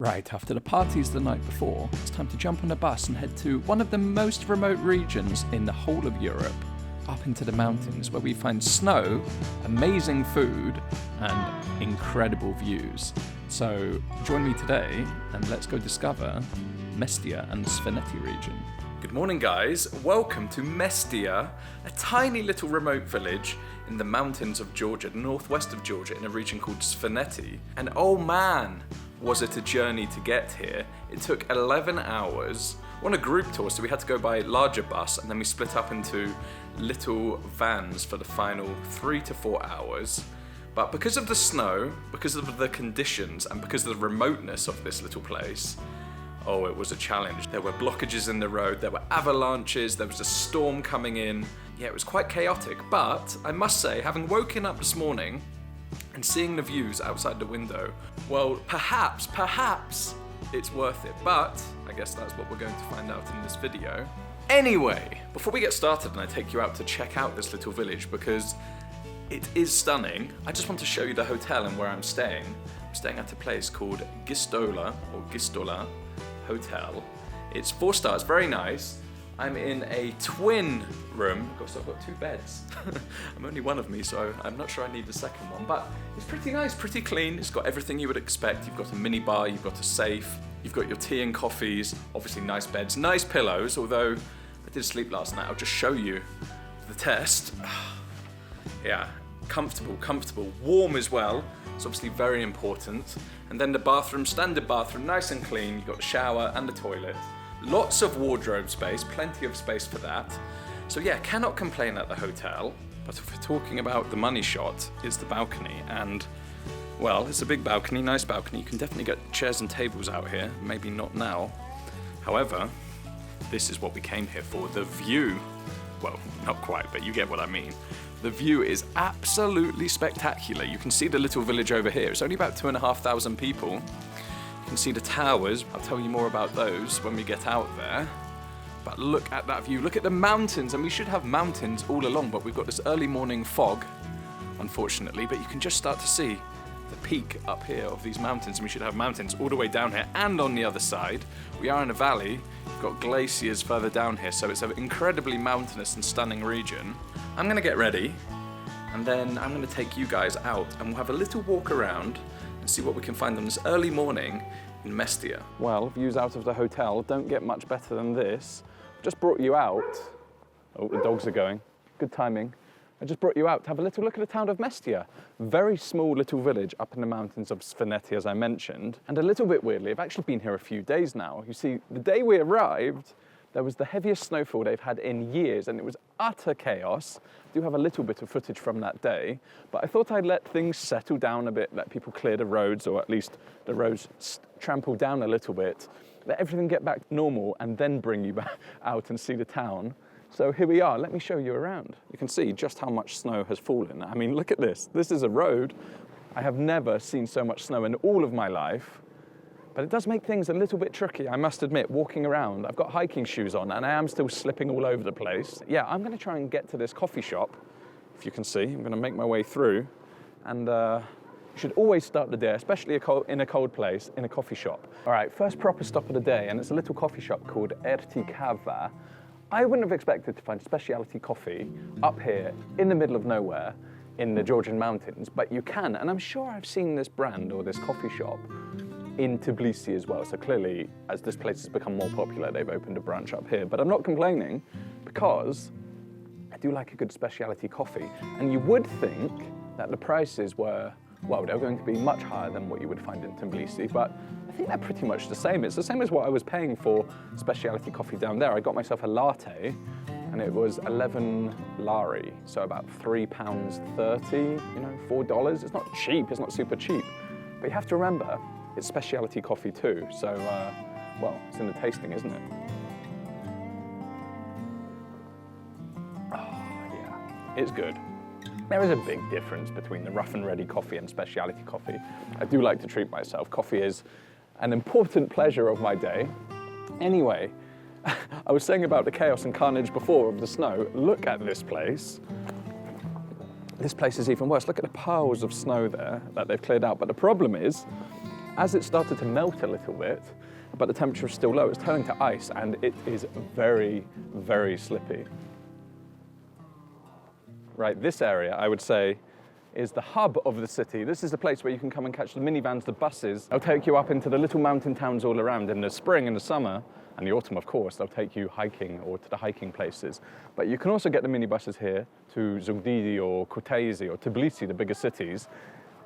Right, after the parties the night before, it's time to jump on a bus and head to one of the most remote regions in the whole of Europe, up into the mountains where we find snow, amazing food, and incredible views. So join me today and let's go discover Mestia and Svaneti region. Good morning guys, welcome to Mestia, a tiny little remote village in the mountains of Georgia, the northwest of Georgia, in a region called Svaneti. And oh man, was it a journey to get here. It took 11 hours. We're on a group tour, so we had to go by a larger bus, and then we split up into little vans for the final 3 to 4 hours. But because of the snow, because of the conditions, and because of the remoteness of this little place, oh, it was a challenge. There were blockages in the road, there were avalanches, there was a storm coming in. Yeah, it was quite chaotic, but I must say, having woken up this morning and seeing the views outside the window, well, perhaps it's worth it, but I guess that's what we're going to find out in this video. Anyway, before we get started and I take you out to check out this little village, because it is stunning, I just want to show you the hotel and where I'm staying. I'm staying at a place called Gistola, or Gistola Hotel. It's 4 stars, very nice. I'm in a twin room, so I've got 2 beds. I'm only one of me, so I'm not sure I need the second one, but it's pretty nice, pretty clean. It's got everything you would expect. You've got a mini bar, you've got a safe, you've got your tea and coffees, obviously nice beds, nice pillows, although I did sleep last night. I'll just show you the test. Yeah, comfortable, warm as well. It's obviously very important. And then the bathroom, standard bathroom, nice and clean. You've got the shower and the toilet. Lots of wardrobe space, plenty of space for that. So yeah, cannot complain at the hotel. But if we're talking about the money shot, it's the balcony. And well, it's a big balcony, nice balcony. You can definitely get chairs and tables out here. Maybe not now. However, this is what we came here for. The view, well, not quite, but you get what I mean. The view is absolutely spectacular. You can see the little village over here. It's only about 2,500 people. You can see the towers. I'll tell you more about those when we get out there. But look at that view. Look at the mountains. And we should have mountains all along, but we've got this early morning fog, unfortunately. But you can just start to see the peak up here of these mountains. And we should have mountains all the way down here and on the other side. We are in a valley. We've got glaciers further down here. So it's an incredibly mountainous and stunning region. I'm going to get ready. And then I'm going to take you guys out. And we'll have a little walk around and see what we can find on this early morning in Mestia. Well, views out of the hotel don't get much better than this. Just brought you out. Oh, the dogs are going. Good timing. I just brought you out to have a little look at the town of Mestia. Very small little village up in the mountains of Svaneti, as I mentioned. And a little bit weirdly, I've actually been here a few days now. You see, the day we arrived, there was the heaviest snowfall they've had in years, and it was utter chaos. I do have a little bit of footage from that day, but I thought I'd let things settle down a bit, let people clear the roads, or at least the roads trample down a little bit, let everything get back normal, and then bring you back out and see the town. So here we are. Let me show you around. You can see just how much snow has fallen. I mean, look at this. This is a road. I have never seen so much snow in all of my life. But it does make things a little bit tricky, I must admit, walking around. I've got hiking shoes on and I am still slipping all over the place. Yeah, I'm going to try and get to this coffee shop, if you can see. I'm going to make my way through. And you should always start the day, especially in a cold place, in a coffee shop. All right, first proper stop of the day, and it's a little coffee shop called Ertikava. I wouldn't have expected to find Speciality Coffee up here in the middle of nowhere in the Georgian mountains, but you can. And I'm sure I've seen this brand or this coffee shop in Tbilisi as well. So clearly, as this place has become more popular, they've opened a branch up here. But I'm not complaining because I do like a good specialty coffee. And you would think that the prices were, well, they're going to be much higher than what you would find in Tbilisi, but I think they're pretty much the same. It's the same as what I was paying for specialty coffee down there. I got myself a latte and it was 11 lari, so about £3.30, you know, $4. It's not cheap, it's not super cheap. But you have to remember, it's specialty coffee too, so, well, it's in the tasting, isn't it? Oh, yeah, it's good. There is a big difference between the rough and ready coffee and specialty coffee. I do like to treat myself. Coffee is an important pleasure of my day. Anyway, I was saying about the chaos and carnage before of the snow. Look at this place. This place is even worse. Look at the piles of snow there that they've cleared out. But the problem is, as it started to melt a little bit, but the temperature is still low, it's turning to ice and it is very, very slippy. Right, this area, I would say, is the hub of the city. This is the place where you can come and catch the minivans, the buses. They'll take you up into the little mountain towns all around. In the spring and the summer, and the autumn, of course, they'll take you hiking or to the hiking places. But you can also get the minibuses here to Zugdidi or Kutaisi or Tbilisi, the bigger cities.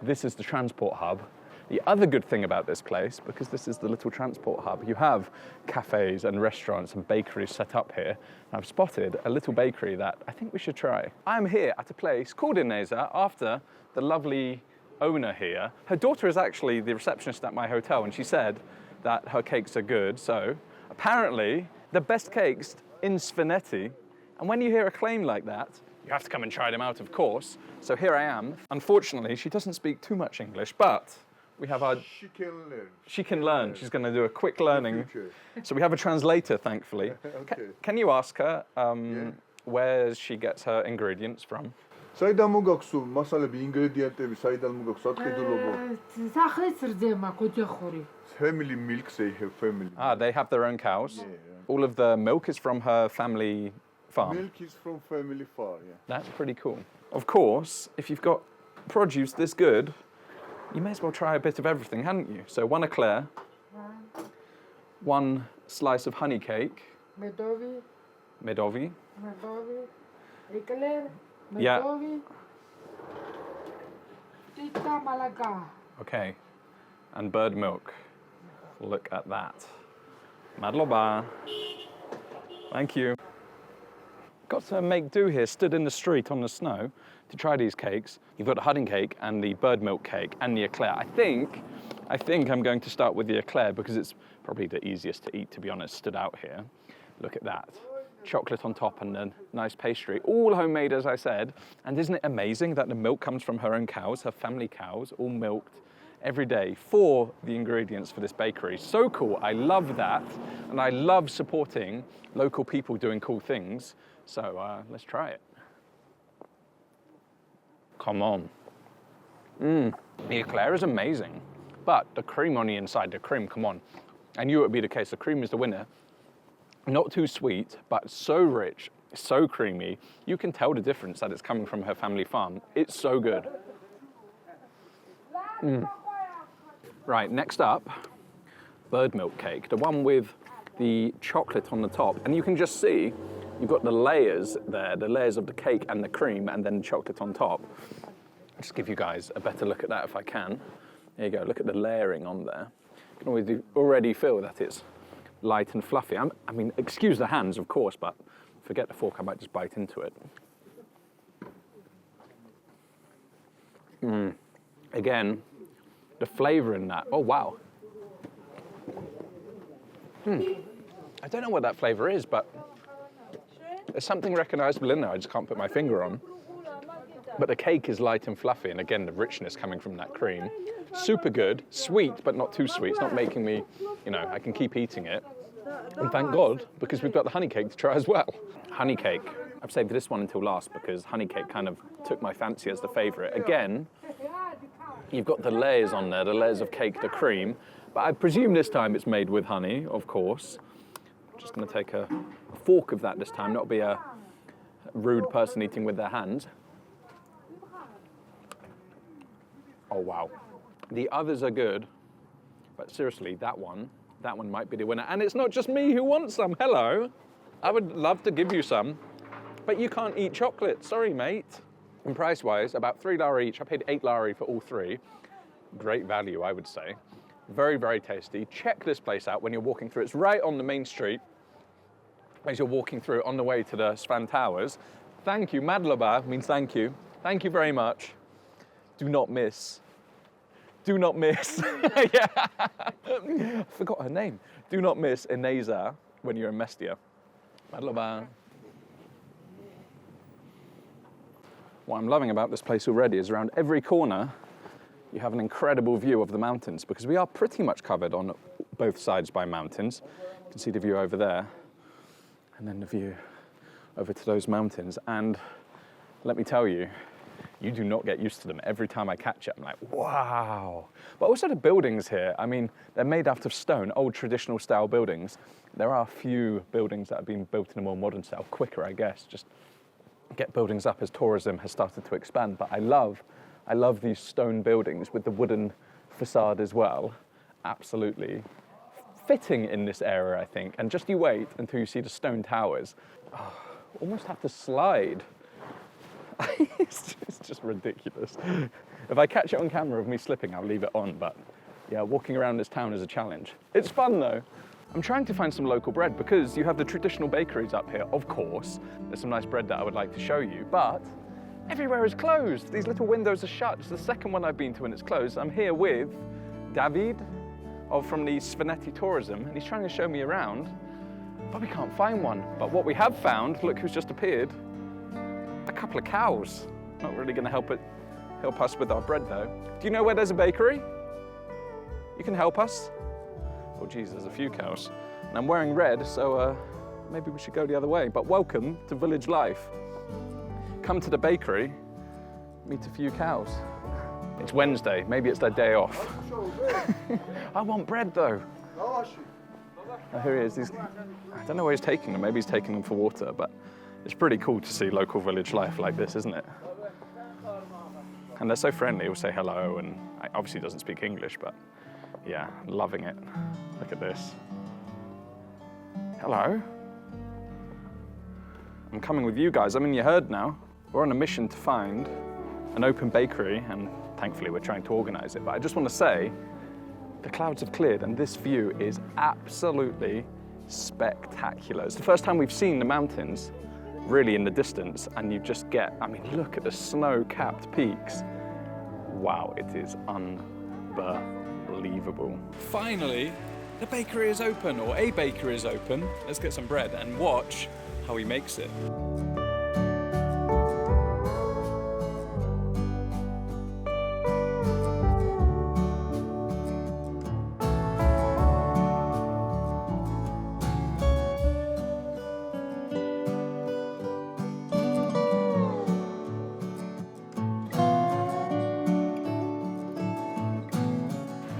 This is the transport hub. The other good thing about this place, because this is the little transport hub, you have cafes and restaurants and bakeries set up here. And I've spotted a little bakery that I think we should try. I'm here at a place called Ineza after the lovely owner here. Her daughter is actually the receptionist at my hotel, and she said that her cakes are good. So apparently the best cakes in Svaneti. And when you hear a claim like that, you have to come and try them out, of course. So here I am. Unfortunately, she doesn't speak too much English, but we have our... She can learn. She can learn. She's going to do a quick learning. So we have a translator, thankfully. Okay. Can you ask her where she gets her ingredients from? საიდან მოგაქვს მასალები, ინგრედიენტები, საიდან მოგაქვს, ატყიდულობო? სახლის რძემა, ოჯახური. Family milks, they have family. Ah, they have their own cows. Yeah. All of the milk is from her family farm. Milk is from family farm, yeah. That's pretty cool. Of course, if you've got produce this good, you may as well try a bit of everything, hadn't you? So one eclair, one slice of honey cake, Medovi, medovi, eclair, Yeah. medovi, tita malaga. okay, and bird milk. Look at that. Madloba. Thank you. Got to make do here, stood in the street on the snow to try these cakes. You've got the honey cake and the bird milk cake and the eclair. I think I'm going to start with the eclair because it's probably the easiest to eat, to be honest, stood out here. Look at that. Chocolate on top and a nice pastry. All homemade, as I said. And isn't it amazing that the milk comes from her own cows, her family cows, all milked every day for the ingredients for this bakery. So cool. I love that. And I love supporting local people doing cool things. So let's try it. Come on. The eclair is amazing, but the cream on the inside, the cream, come on. I knew it would be the case. The cream is the winner. Not too sweet, but so rich, so creamy. You can tell the difference that it's coming from her family farm. It's so good. Right, next up, bird milk cake, the one with the chocolate on the top. And you can just see you've got the layers there, the layers of the cake and the cream and then the chocolate on top. I'll just give you guys a better look at that if I can. There you go, look at the layering on there. You can already feel that it's light and fluffy. I mean, excuse the hands, of course, but forget the fork, I might just bite into it. Again, the flavor in that, oh wow. I don't know what that flavor is, but there's something recognizable in there I just can't put my finger on. But the cake is light and fluffy, and again, the richness coming from that cream. Super good, sweet, but not too sweet. It's not making me, I can keep eating it. And thank God, because we've got the honey cake to try as well. Honey cake, I've saved this one until last because honey cake kind of took my fancy as the favorite. Again, you've got the layers on there, the layers of cake, the cream, but I presume this time it's made with honey, of course. I'm just gonna take a fork of that this time, not be a rude person eating with their hands. Oh wow. The others are good, but seriously, that one might be the winner. And it's not just me who wants some, hello. I would love to give you some, but you can't eat chocolate, sorry mate. And price-wise, about $3 each. I paid $8 for all three. Great value, I would say. Very, very tasty. Check this place out when you're walking through. It's right on the main street as you're walking through on the way to the Svan Towers. Thank you, Madloba means thank you. Thank you very much. Do not miss. Do not miss. Yeah. I forgot her name. Do not miss Ineza when you're in Mestia. Madloba. What I'm loving about this place already is around every corner you have an incredible view of the mountains because we are pretty much covered on both sides by mountains. You can see the view over there and then the view over to those mountains. And let me tell you, you do not get used to them. Every time I catch it, I'm like, wow. But also the buildings here, I mean, they're made out of stone, old traditional style buildings. There are a few buildings that have been built in a more modern style, quicker, I guess, just get buildings up as tourism has started to expand. But I love these stone buildings with the wooden facade as well. Absolutely fitting in this area, I think. And just you wait until you see the stone towers. Oh, almost have to slide. It's just ridiculous. If I catch it on camera of me slipping, I'll leave it on. But yeah, walking around this town is a challenge. It's fun though. I'm trying to find some local bread because you have the traditional bakeries up here, of course. There's some nice bread that I would like to show you, but everywhere is closed. These little windows are shut. It's the second one I've been to and it's closed. I'm here with David from the Svaneti Tourism, and he's trying to show me around, but we can't find one. But what we have found, look who's just appeared, a couple of cows. Not really going to help us with our bread though. Do you know where there's a bakery? You can help us? Oh geez, there's a few cows. And I'm wearing red, so maybe we should go the other way. But welcome to village life. Come to the bakery, meet a few cows. It's Wednesday, maybe it's their day off. I want bread though. Oh, here he is. I don't know where he's taking them. Maybe he's taking them for water, but it's pretty cool to see local village life like this, isn't it? And they're so friendly. He'll say hello, and obviously doesn't speak English, but yeah, loving it. Look at this. Hello. I'm coming with you guys. I'm in your herd now. We're on a mission to find an open bakery, and thankfully we're trying to organize it. But I just want to say, the clouds have cleared and this view is absolutely spectacular. It's the first time we've seen the mountains really in the distance, and you just get, I mean, look at the snow-capped peaks. Wow, it is unbelievable. Finally, the bakery is open, or a bakery is open. Let's get some bread and watch how he makes it.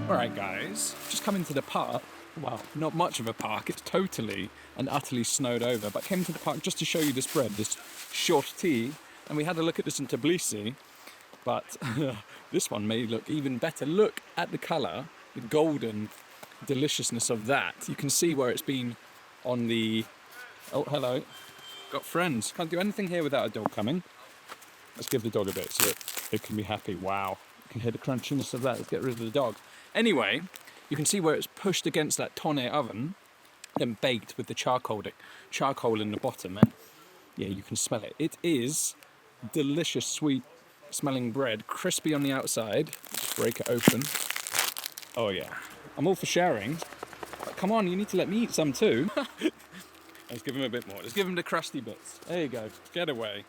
Alright guys, just come into the park. Well, not much of a park, it's totally and utterly snowed over, but came to the park just to show you this bread, this short tea, and we had a look at this in Tbilisi, but this one may look even better. Look at the colour, the golden deliciousness of that. You can see where it's been on the... Oh, hello. Got friends. Can't do anything here without a dog coming. Let's give the dog a bit so it can be happy. Wow. You can hear the crunchiness of that. Let's get rid of the dog. Anyway, you can see where it's pushed against that tonne oven and baked with the charcoal in the bottom. And yeah, you can smell it. It is delicious, sweet smelling bread, crispy on the outside. Just break it open. Oh yeah, I'm all for sharing. But come on, you need to let me eat some too. Let's give him a bit more. Let's give him the crusty bits. There you go, get away.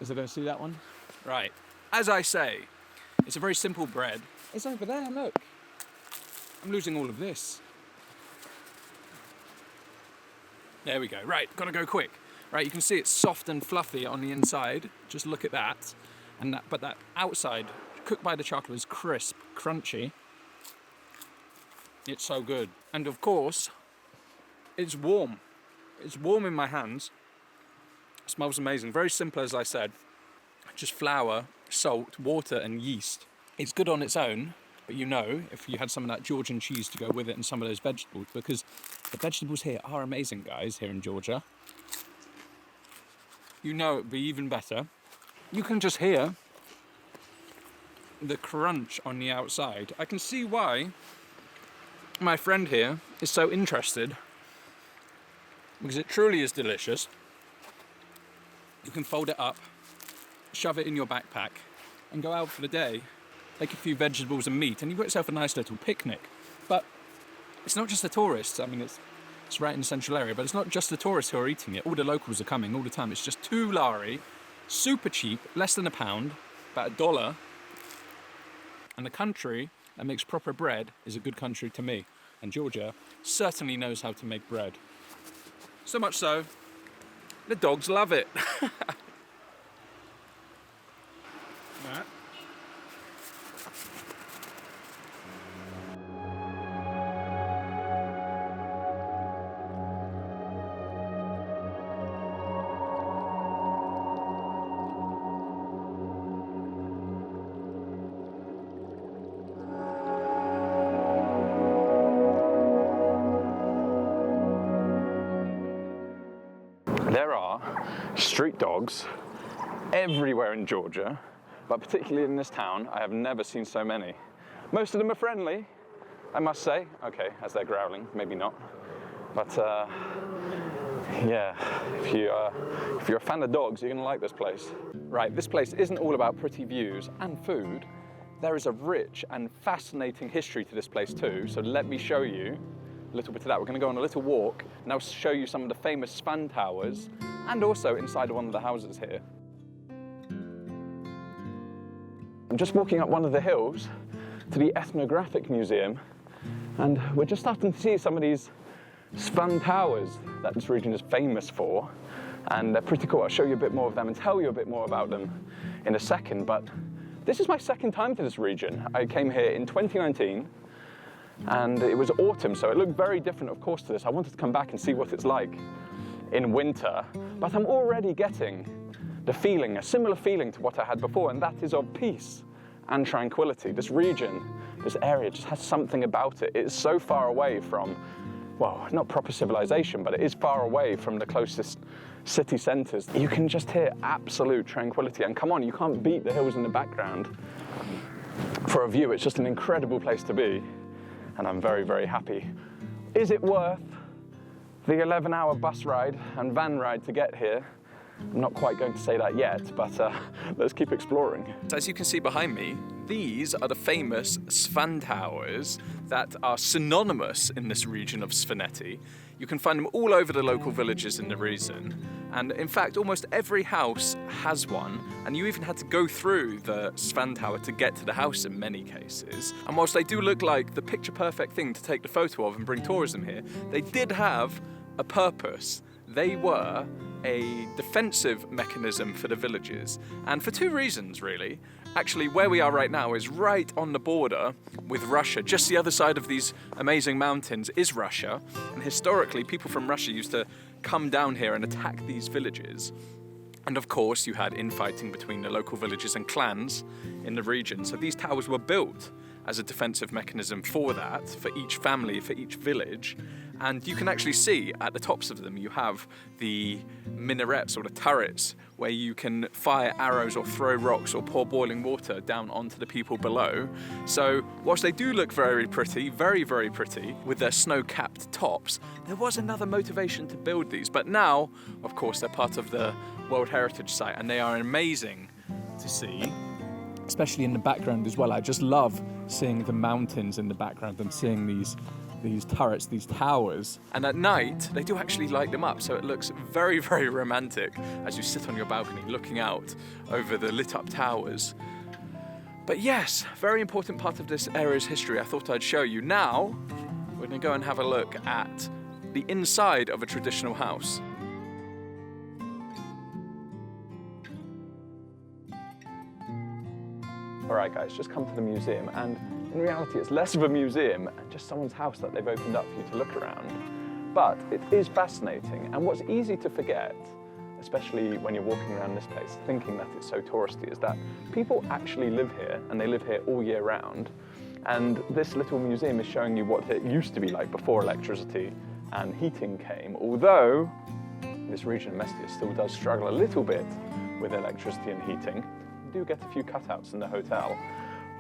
Is it going to see that one? Right, as I say, it's a very simple bread. It's over there, look. I'm losing all of this. There we go. Right, gotta go quick. Right, you can see it's soft and fluffy on the inside. Just look at that. But that outside, cooked by the charcoal, is crisp, crunchy. It's so good. And of course, it's warm. It's warm in my hands. It smells amazing. Very simple, as I said. Just flour, salt, water, and yeast. It's good on its own, but you know, if you had some of that Georgian cheese to go with it and some of those vegetables, because the vegetables here are amazing, guys, here in Georgia. You know it'd be even better. You can just hear the crunch on the outside. I can see why my friend here is so interested, because it truly is delicious. You can fold it up, shove it in your backpack, and go out for the day. Take a few vegetables and meat, and you've got yourself a nice little picnic. But it's not just the tourists. I mean, it's right in the central area, but it's not just the tourists who are eating it. All the locals are coming all the time. It's just 2 lari, super cheap, less than £1, about $1. And the country that makes proper bread is a good country to me. And Georgia certainly knows how to make bread. So much so, the dogs love it. There are street dogs everywhere in Georgia, but particularly in this town, I have never seen so many. Most of them are friendly, I must say. Okay, as they're growling, maybe not. But yeah, if you're a fan of dogs, you're gonna like this place. Right, this place isn't all about pretty views and food. There is a rich and fascinating history to this place too, so let me show you a little bit of that. We're gonna go on a little walk, and I'll show you some of the famous Svan Towers, and also inside one of the houses here. I'm just walking up one of the hills to the Ethnographic Museum, and we're just starting to see some of these Svan Towers that this region is famous for, and they're pretty cool. I'll show you a bit more of them and tell you a bit more about them in a second, but this is my second time to this region. I came here in 2019, and it was autumn, so it looked very different, of course, to this. I wanted to come back and see what it's like in winter, but I'm already getting the feeling, a similar feeling to what I had before, and that is of peace and tranquility. This region, this area just has something about it. It's so far away from, well, not proper civilization, but it is far away from the closest city centres. You can just hear absolute tranquility, and come on, you can't beat the hills in the background. For a view, it's just an incredible place to be, and I'm very, very happy. Is it worth the 11-hour bus ride and van ride to get here? I'm not quite going to say that yet, but let's keep exploring. As you can see behind me, these are the famous Svan Towers that are synonymous in this region of Svaneti. You can find them all over the local villages in the region, and in fact almost every house has one, and you even had to go through the Svan Tower to get to the house in many cases. And whilst they do look like the picture-perfect thing to take the photo of and bring tourism here, they did have a purpose. They were a defensive mechanism for the villages, and for two reasons really. Actually, where we are right now is right on the border with Russia. Just the other side of these amazing mountains is Russia, and historically people from Russia used to come down here and attack these villages. And of course you had infighting between the local villages and clans in the region, so these towers were built as a defensive mechanism for that, for each family, for each village. And you can actually see at the tops of them you have the minarets or the turrets where you can fire arrows or throw rocks or pour boiling water down onto the people below. So whilst they do look very pretty, very, very pretty, with their snow-capped tops, there was another motivation to build these. But now, of course, they're part of the World Heritage Site, and they are amazing to see, especially in the background as well. I just love seeing the mountains in the background and seeing these turrets, these towers. And at night, they do actually light them up, so it looks very, very romantic as you sit on your balcony looking out over the lit up towers. But yes, very important part of this area's history I thought I'd show you. Now, we're gonna go and have a look at the inside of a traditional house. Alright guys, just come to the museum, and in reality it's less of a museum and just someone's house that they've opened up for you to look around. But it is fascinating, and what's easy to forget, especially when you're walking around this place thinking that it's so touristy, is that people actually live here, and they live here all year round. And this little museum is showing you what it used to be like before electricity and heating came, although this region of Mestia still does struggle a little bit with electricity and heating. Do get a few cutouts in the hotel,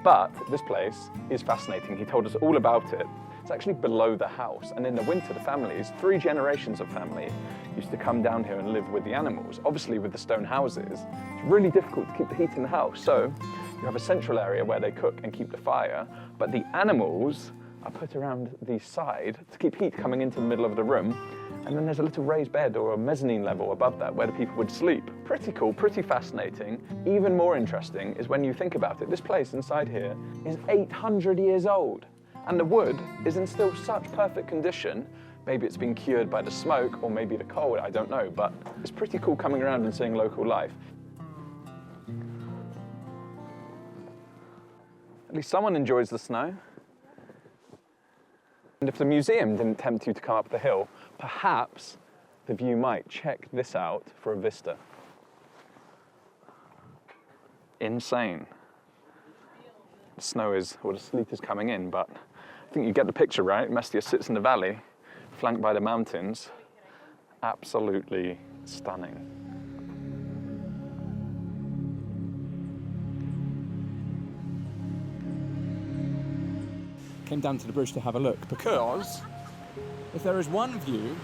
but this place is fascinating. He told us all about it. It's actually below the house, and in the winter the families, 3 generations of family, used to come down here and live with the animals. Obviously with the stone houses, it's really difficult to keep the heat in the house, so you have a central area where they cook and keep the fire, but the animals are put around the side to keep heat coming into the middle of the room. And then there's a little raised bed or a mezzanine level above that where the people would sleep. Pretty cool, pretty fascinating. Even more interesting is when you think about it, this place inside here is 800 years old. And the wood is in still such perfect condition. Maybe it's been cured by the smoke or maybe the cold, I don't know. But it's pretty cool coming around and seeing local life. At least someone enjoys the snow. And if the museum didn't tempt you to come up the hill, perhaps the view might. Check this out for a vista. Insane. The snow is, or the sleet is coming in, but I think you get the picture, right? Mestia sits in the valley, flanked by the mountains. Absolutely stunning. Came down to the bridge to have a look because if there is one view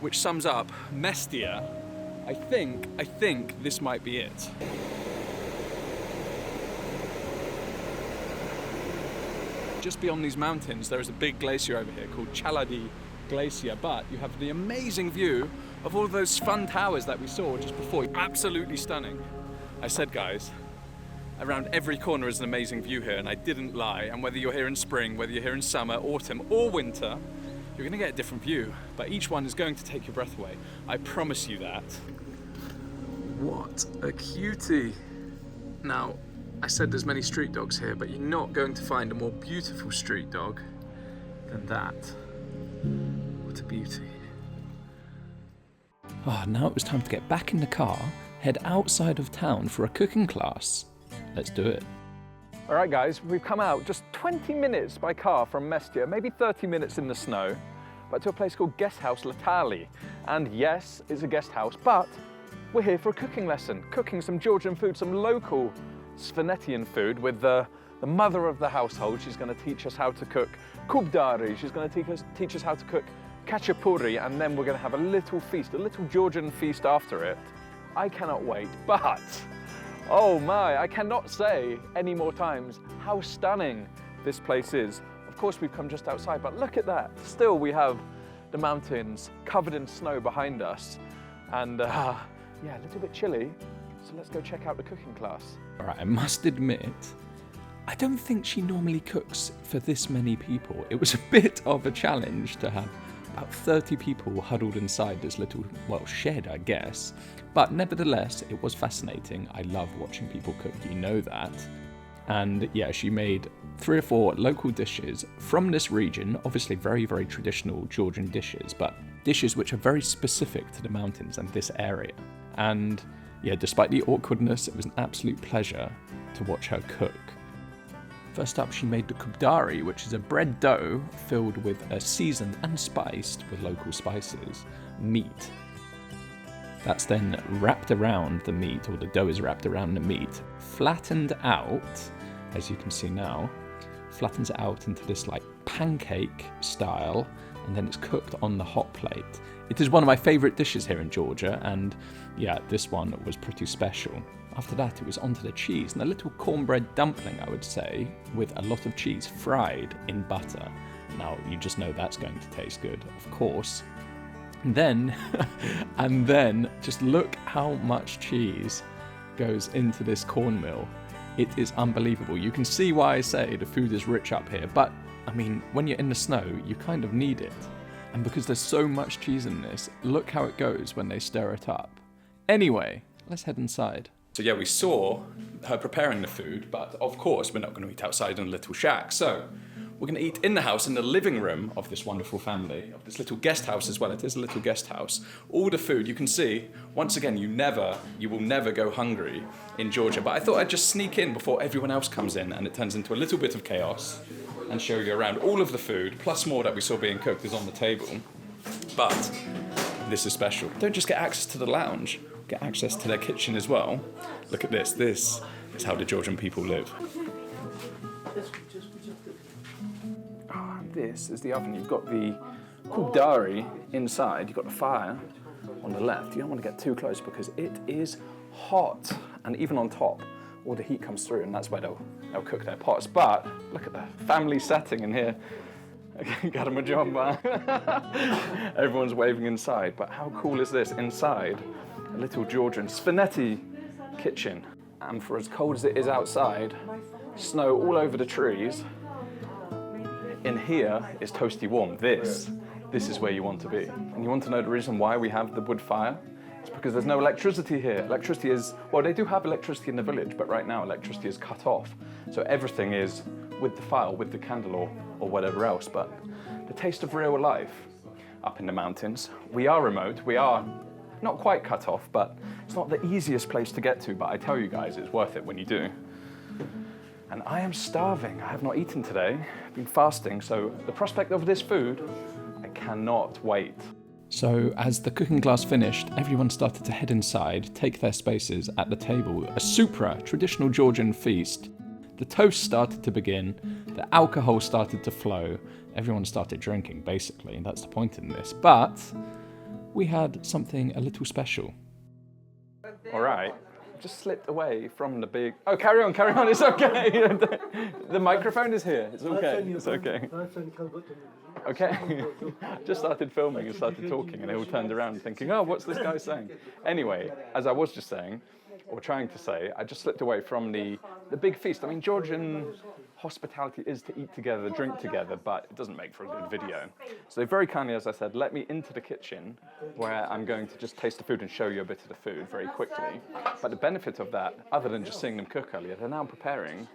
which sums up Mestia, I think this might be it. Just beyond these mountains, there is a big glacier over here called Chaladi Glacier, but you have the amazing view of all of those Svan Towers that we saw just before. Absolutely stunning. I said, guys, around every corner is an amazing view here, and I didn't lie. And whether you're here in spring, whether you're here in summer, autumn, or winter, you're gonna get a different view, but each one is going to take your breath away. I promise you that. What a cutie. Now, I said there's many street dogs here, but you're not going to find a more beautiful street dog than that. What a beauty. Oh, now it was time to get back in the car, head outside of town for a cooking class. Let's do it. All right, guys, we've come out just 20 minutes by car from Mestia, maybe 30 minutes in the snow, but to a place called Guest House Latali. And yes, it's a guest house, but we're here for a cooking lesson, cooking some Georgian food, some local Svanetian food with the mother of the household. She's going to teach us how to cook kubdari. She's going to teach us how to cook khachapuri, and then we're going to have a little feast, a little Georgian feast after it. I cannot wait, but oh my, I cannot say any more times how stunning this place is. Of course, we've come just outside, but look at that. Still, we have the mountains covered in snow behind us, and yeah, a little bit chilly. So let's go check out the cooking class. All right, I must admit, I don't think she normally cooks for this many people. It was a bit of a challenge to have about 30 people huddled inside this little, well, shed, I guess. But nevertheless, it was fascinating. I love watching people cook, you know that. And yeah, she made 3 or 4 local dishes from this region, obviously very, very traditional Georgian dishes, but dishes which are very specific to the mountains and this area. And yeah, despite the awkwardness, it was an absolute pleasure to watch her cook. First up, she made the kubdari, which is a bread dough filled with a seasoned and spiced with local spices meat. That's then wrapped around the meat, or the dough is wrapped around the meat, flattened out, as you can see now, flattens it out into this like pancake style, and then it's cooked on the hot plate. It is one of my favourite dishes here in Georgia, and yeah, this one was pretty special. After that, it was onto the cheese, and a little cornbread dumpling, I would say, with a lot of cheese fried in butter. Now, you just know that's going to taste good, of course. And then, just look how much cheese goes into this cornmeal. It is unbelievable. You can see why I say the food is rich up here, but I mean, when you're in the snow, you kind of need it. And because there's so much cheese in this, look how it goes when they stir it up. Anyway, let's head inside. So yeah, we saw her preparing the food, but of course we're not going to eat outside in a little shack. So we're going to eat in the house, in the living room of this wonderful family, of this little guest house as well. It is a little guest house. All the food, you can see, once again, you will never go hungry in Georgia. But I thought I'd just sneak in before everyone else comes in and it turns into a little bit of chaos and show you around. All of the food, plus more that we saw being cooked, is on the table. But this is special. Don't just get access to the lounge, get access to their kitchen as well. Look at this. This is how the Georgian people live. Oh, and this is the oven. You've got the kubdari inside. You've got the fire on the left. You don't want to get too close because it is hot. And even on top, all the heat comes through, and that's where they'll cook their pots. But look at the family setting in here. Everyone's waving inside, but how cool is this? Inside, a little Georgian Svaneti kitchen. And for as cold as it is outside, snow all over the trees, in here is toasty warm. This is where you want to be. And you want to know the reason why we have the wood fire? It's because there's no electricity here. Electricity is, well, they do have electricity in the village, but right now electricity is cut off. So everything is with the fire, with the candle or whatever else. But the taste of real life up in the mountains. We are remote, we are not quite cut off, but it's not the easiest place to get to, but I tell you guys, it's worth it when you do. And I am starving. I have not eaten today. I've been fasting, so the prospect of this food, I cannot wait. So as the cooking class finished, everyone started to head inside, take their spaces at the table. A Supra, traditional Georgian feast. The toast started to begin, the alcohol started to flow, everyone started drinking, basically, that's the point in this. But we had something a little special. All right, just slipped away from the big... Oh, carry on, it's okay. The microphone is here, it's okay. Okay, just started filming and started talking and they all turned around thinking, oh, what's this guy saying? Anyway, as I was just saying, or trying to say, I just slipped away from the big feast. I mean, Georgian hospitality is to eat together, drink together, but it doesn't make for a good video. So they very kindly, as I said, let me into the kitchen where I'm going to just taste the food and show you a bit of the food very quickly. But the benefit of that, other than just seeing them cook earlier, they're now preparing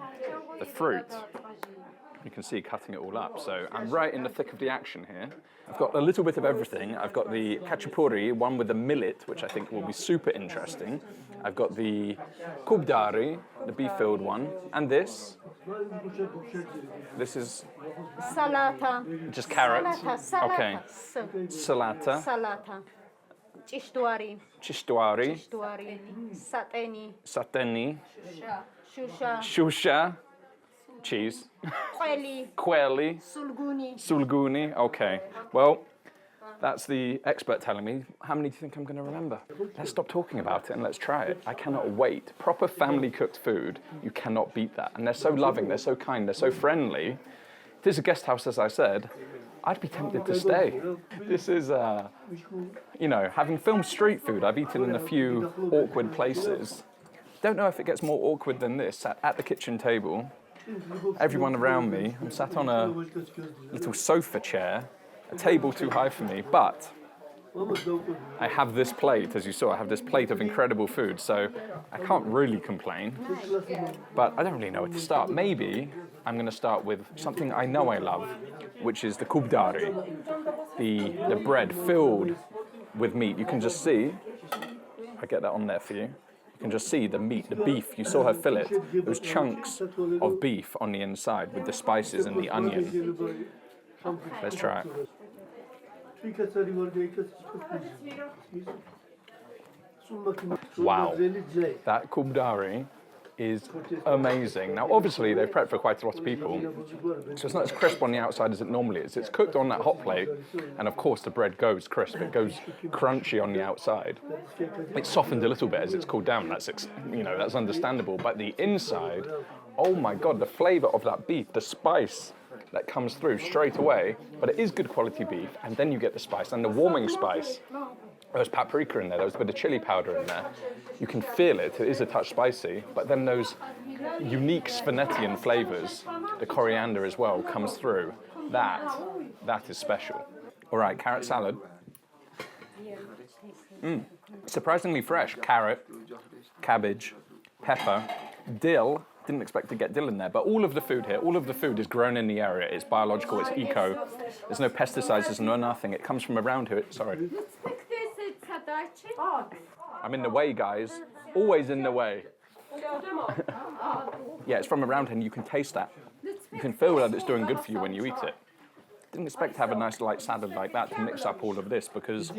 the fruit. You can see cutting it all up. So I'm right in the thick of the action here. I've got a little bit of everything. I've got the khachapuri, one with the millet, which I think will be super interesting. I've got the kubdari, the beef-filled one, and this. This is Salata. just carrots. Salata. Okay. Salata. Salata. Chishtwari. Chishtwari. Chishtwari. Sateni. Sateni. Shusha. Shusha. Cheese. Kweli. Kweli. Sulguni. Sulguni. Okay. Well, that's the expert telling me. How many do you think I'm going to remember? Let's stop talking about it and let's try it. I cannot wait. Proper family cooked food. You cannot beat that. And they're so loving. They're so kind. They're so friendly. If there's a guest house, as I said, I'd be tempted to stay. This is, you know, having filmed street food, I've eaten in a few awkward places. Don't know if it gets more awkward than this. Sat at the kitchen table. Everyone around me. I'm sat on a little sofa chair, a table too high for me, but I have this plate, as you saw, I have this plate of incredible food, so I can't really complain, but I don't really know where to start. Maybe I'm going to start with something I know I love, which is the kubdari, the bread filled with meat. You can just see, I get that on there for you. You can just see the meat, the beef. You saw her fillet, those chunks of beef on the inside with the spices and the onion. Let's try it. Wow, that kubdari is amazing. Now, obviously, they've prepped for quite a lot of people, so it's not as crisp on the outside as it normally is. It's cooked on that hot plate, and of course, the bread goes crisp. It goes crunchy on the outside. It's softened a little bit as it's cooled down. That's, you know, that's understandable. But the inside, oh my God, the flavour of that beef, the spice that comes through straight away. But it is good quality beef, and then you get the spice and the warming spice. There's paprika in there, there's a bit of chili powder in there. You can feel it, it is a touch spicy, but then those unique Svanetian flavours, the coriander as well, comes through. That is special. All right, carrot salad. Surprisingly fresh. Carrot, cabbage, pepper, dill. Didn't expect to get dill in there, but all of the food here, all of the food is grown in the area. It's biological, it's eco. There's no pesticides, there's no nothing. It comes from around here. Sorry. I'm in the way, guys. Always in the way. Yeah, it's from around here and you can taste that. You can feel that it's doing good for you when you eat it. Didn't expect to have a nice light salad like that to mix up all of this because,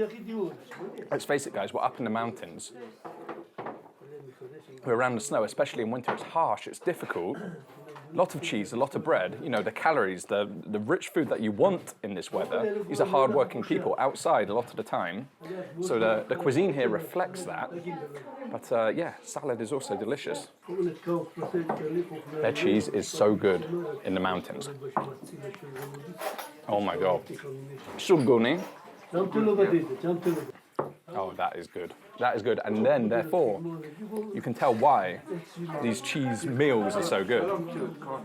let's face it, guys, we're up in the mountains. We're around the snow, especially in winter. It's harsh, it's difficult. A lot of cheese, a lot of bread. You know, the calories, the rich food that you want in this weather. These are hard-working people outside a lot of the time. So the cuisine here reflects that. But yeah, salad is also delicious. Their cheese is so good in the mountains. Oh my God. Sulguni. Oh, that is good. That is good. And then, therefore, you can tell why these cheese meals are so good.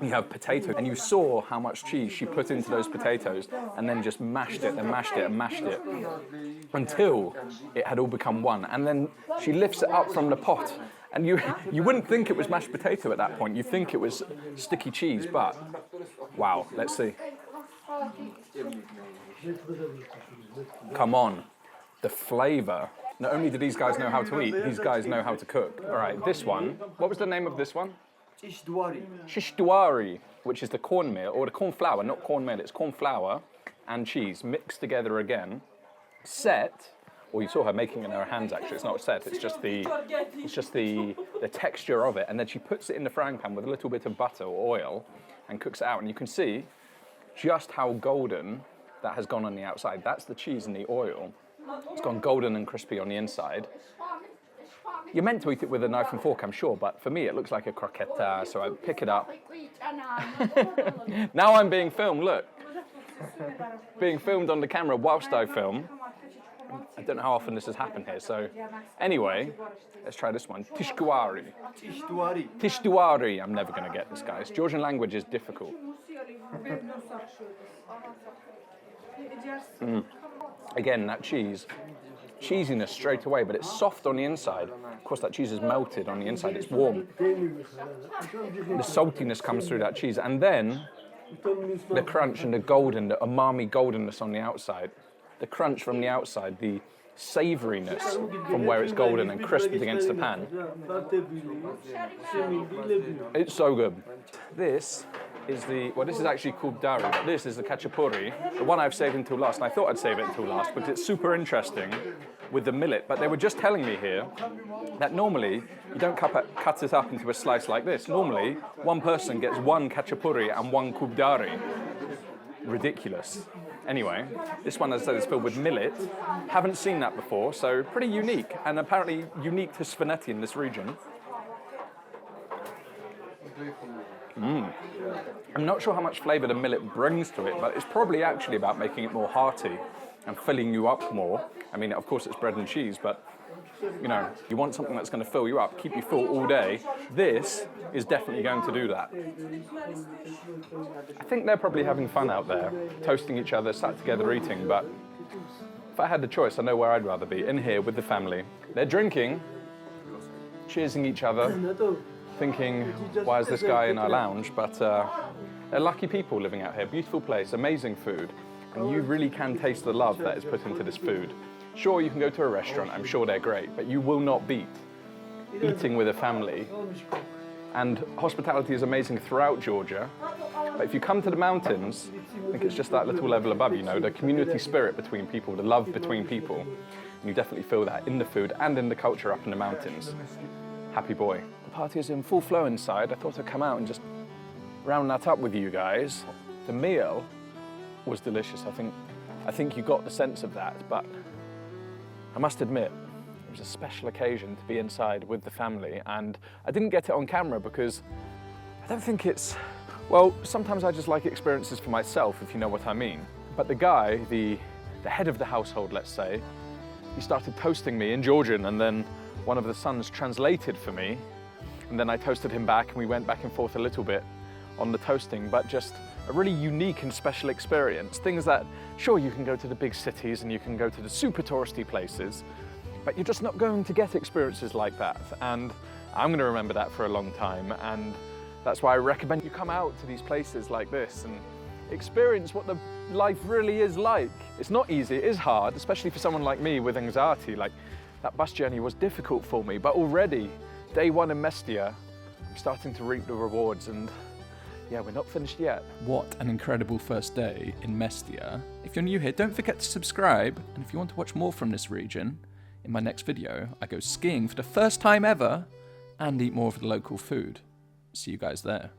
You have potato, and you saw how much cheese she put into those potatoes, and then just mashed it and mashed it and mashed it until it had all become one. And then she lifts it up from the pot, and you wouldn't think it was mashed potato at that point. You think it was sticky cheese, but wow, let's see. Come on. The flavour. Not only do these guys know how to eat, these guys know how to cook. All right, this one. What was the name of this one? Shishtwari, which is the cornmeal, or the corn flour, not cornmeal, it's corn flour and cheese mixed together again. set, or you saw her making it in her hands actually, it's not set, it's just the texture of it, and then she puts it in the frying pan with a little bit of butter or oil and cooks it out, and you can see just how golden that has gone on the outside. That's the cheese in the oil. It's gone golden and crispy on the inside. You're meant to eat it with a knife and fork, I'm sure, but for me it looks like a croqueta, so I pick it up. Now I'm being filmed, look. Being filmed on the camera whilst I film. I don't know how often this has happened here, so anyway, let's try this one. Tishtuari. Tishtuari. I'm never going to get this, guys. Georgian language is difficult. Again, that cheesiness straight away, but it's soft on the inside. Of course, that cheese is melted on the inside, it's warm. The saltiness comes through that cheese, and then the crunch and the umami goldenness on the outside. The crunch from the outside, the savouriness from where it's golden and crisped against the pan. It's so good. This is this is actually called dari, but this is the khachapuri, the one I've saved until last, and I thought I'd save it until last, but it's super interesting with the millet. But they were just telling me here that normally you don't cut it up into a slice like this. Normally, one person gets one khachapuri and one kubdari. Ridiculous. Anyway, this one, as I said, is filled with millet. Haven't seen that before, so pretty unique, and apparently unique to Svaneti in this region. I'm not sure how much flavour the millet brings to it, but it's probably actually about making it more hearty and filling you up more. I mean, of course, it's bread and cheese, but you know, you want something that's going to fill you up, keep you full all day. This is definitely going to do that. I think they're probably having fun out there, toasting each other, sat together eating, but if I had the choice, I know where I'd rather be, in here with the family. They're drinking, cheersing each other, thinking, why is this guy in our lounge? But they're lucky people living out here. Beautiful place, amazing food, and you really can taste the love that is put into this food. Sure, you can go to a restaurant, I'm sure they're great, but you will not beat eating with a family. And hospitality is amazing throughout Georgia, but if you come to the mountains, I think it's just that little level above, you know, the community spirit between people, the love between people. And you definitely feel that in the food and in the culture up in the mountains. Happy boy. The party is in full flow inside. I thought I'd come out and just round that up with you guys. The meal was delicious. I think you got the sense of that, but I must admit, it was a special occasion to be inside with the family, and I didn't get it on camera because I don't think it's, well, sometimes I just like experiences for myself, if you know what I mean. But the guy, the head of the household, let's say, he started toasting me in Georgian, and then one of the sons translated for me, and then I toasted him back, and we went back and forth a little bit on the toasting, but just a really unique and special experience. Things that, sure, you can go to the big cities and you can go to the super touristy places, but you're just not going to get experiences like that. And I'm going to remember that for a long time. And that's why I recommend you come out to these places like this and experience what the life really is like. It's not easy, it is hard, especially for someone like me with anxiety. Like, that bus journey was difficult for me, but already, day one in Mestia, I'm starting to reap the rewards, and yeah, we're not finished yet. What an incredible first day in Mestia. If you're new here, don't forget to subscribe, and if you want to watch more from this region, in my next video, I go skiing for the first time ever and eat more of the local food. See you guys there.